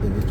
ਦੇ ਵਿੱਚ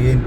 ANP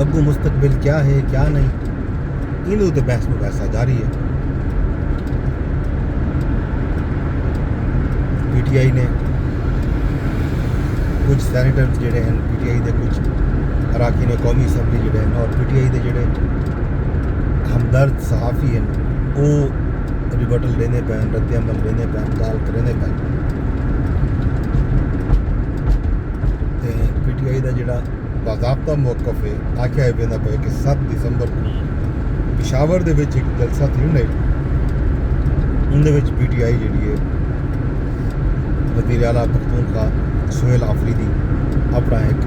اگو مستقبل کیا ہے کیا نہیں یہ تو بحث مباحثہ جاری ہے. پی ٹی آئی نے کچھ سینیٹر جڑے ہیں پی ٹی آئی دے کچھ اراکین قومی اسمبلی جڑے ہیں اور پی ٹی آئی دے جڑے ہمدرد صحافی ہیں وہ ریبٹل لینے پہ رد عمل لینے پہ گال کرنے پہ. پی ٹی آئی دا جڑا باضابطہ موقف ہے آخیا ہے پہ کہ 7 دسمبر کو پشاور دے وچ ایک جلسہ تھی اندر پی ٹی آئی جڑی ہے وزیر اعلیٰ پختونخوا سہیل آفریدی اپنا ایک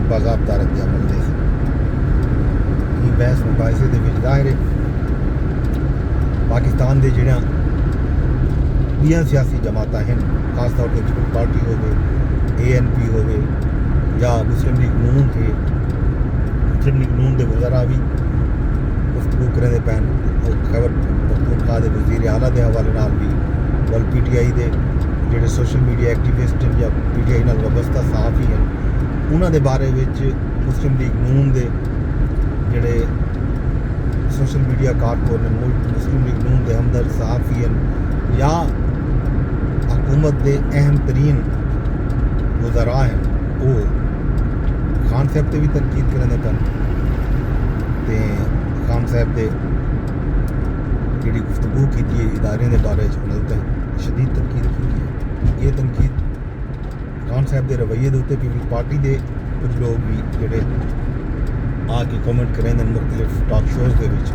باضابطہ رد عمل دے یہ بحث مباحثے دے وچ ظاہر ہے پاکستان دے جڑیاں بیاں سیاسی جماعتاں ہیں خاص طور پہ پیپل پارٹی ہوگی ANP ہوگی یا مسلم لیگ نون ہے مسلم لیگ نون دے وزراء بھی گفتگو کرنے پین خیبر پختونخوا دے وزیر اعلیٰ دے حوالے نال بھی ول پی ٹی آئی دے جڑے سوشل میڈیا ایکٹیوسٹ ہیں یا پی ٹی آئی نال وابستہ صحافی ہیں انہاں دے بارے وچ مسلم لیگ نون دے جڑے سوشل میڈیا کارکن ہیں مسلم لیگ نون دے ہمدرد صحافی ہیں یا حکومت دے اہم ترین وزراء ہیں وہ خان صاحب تے بھی تنقید کرنے پن تے خان صاحب دے جڑی گفتگو کی ہے ادارے دے بارے تے شدید تنقید کی ہے. یہ تنقید خان صاحب دے رویے دے اوتے پیپل پارٹی دے کچھ لوگ بھی جڑے آ کے کامنٹ کریں مختلف ٹاک شوز دے وچ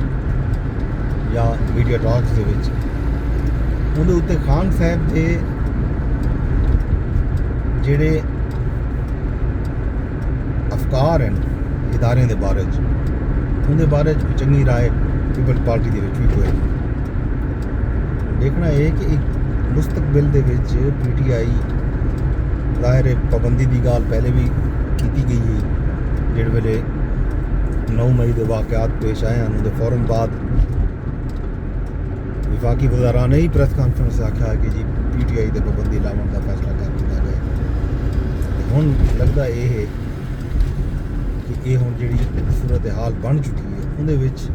یا میڈیا ٹاکس دے وچ اندر اوتے خان صاحب دے جڑے افکار ہیں ادارے دے بارے اندر بارے چنگی رائے پیپل پارٹی دے وچ بھی کوئی دیکھنا ہے کہ ایک مستقبل دے وچ پی ٹی آئی ظاہر پابندی دی گال پہلے بھی کیتی گئی ہے جڑ ویلے 9 مئی دے واقعات پیش آئے ہیں انہوں دے فوراً بعد وفاقی وزراء نے ہی پریس کانفرنس سے آخیا ہے کہ جی پی ٹی آئی دے پابندی لاون کا فیصلہ کر دیا گیا. ہن لگتا یہ ہے کہ یہ ہن جڑی صورتحال بن چکی ہے اندر وچ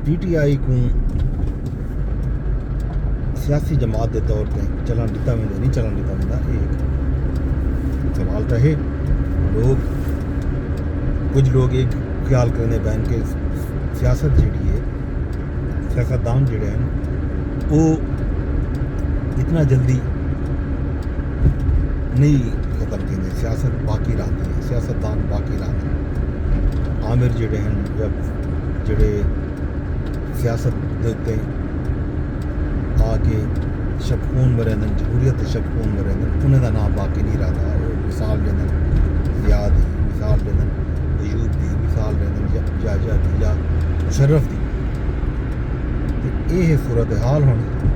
پی ٹی آئی کو سیاسی جماعت دے طور پہ چلن دیتا ویندے نہیں چلن دیتا ویندا یہ ایک سوال تو ہے. کچھ لوگ ایک خیال کرنے پہن کہ سیاست جڑی ہے سیاستدان جڑے ہیں وہ اتنا جلدی نہیں ختم کرتے سیاست باقی رہتی ہے سیاستدان باقی رہتے ہیں. عامر جڑے ہیں جب جڑے سیاست دیتے آ کے شبخون مرے جمہوریت شبخون مرے انہیں دا نام باقی نہیں رہتا. وہ مثال لینا یاد دی مثال لینا ایوب دی مثال لینا جاجا دی یا مشرف دی. یہ ہے صورتحال ہونا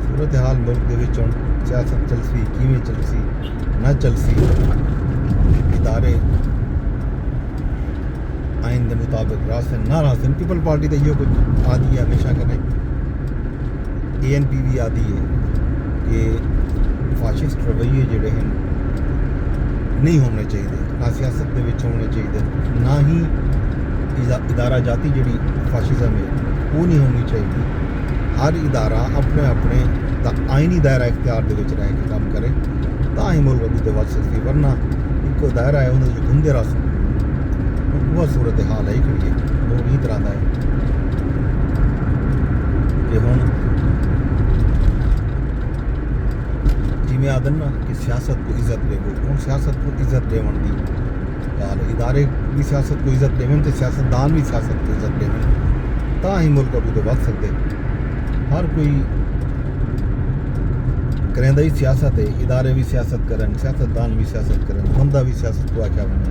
صورتحال ملک دے وچ ہن سیاست چلسی کیویں چلسی نہ چلسی ادارے آئین دے مطابق راسن نہ راسن. پیپل پارٹی تے یہ کچھ آدھی ہے ہمیشہ کرے ANP بھی آدھی ہے کہ فاشسٹ رویے جڑے ہیں نہیں ہونے چاہیے نہ سیاست دے وچ ہونے چاہیے نہ ہی ادارہ جاتی جڑی فاشزم ہے وہ نہیں ہونی چاہیے. ہر ادارہ اپنے اپنے آئینی دائرہ اختیار دے وچ رہ کے کام کرے تاہی ملک اگوں تے ود سکتی ورنہ ایک دائرہ ہے انہوں جو گھومتے راسوں وہ صورتحال ہے کھڑی ہے وہ نہیں طرح کا ہے کہ ہوں جی میں آدن نا کہ سیاست کو عزت دے وہ ہوں سیاست کو عزت دے دی گال ادارے بھی سیاست کو عزت دے تو سیاستدان بھی سیاست کو عزت دے تاہی ملک اگوں تے ود سکتے. ہر کوئی کریں ہی سیاست ہے ادارے بھی سیاست کریں سیاستدان بھی سیاست کریں بندہ بھی سیاست کو آخیا بنے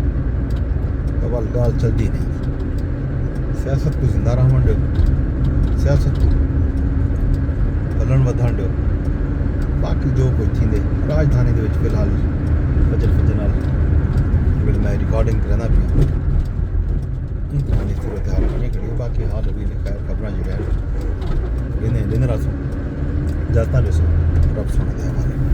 تو بل گال چلتی نہیں. سیاست کو زندہ رہن دو سیاست کو ہلن ودھن دو باقی جو کوئی تھیندے راجدھانی دے وچ فی الحال فجر نال میں ریکارڈنگ کرنا پیا ان طرح کی صورتحال بنی کھڑی ہے. باقی حال ابھی خیر خبریں جو ہے دن رات جاتا رسو رب سونے دے حوالے.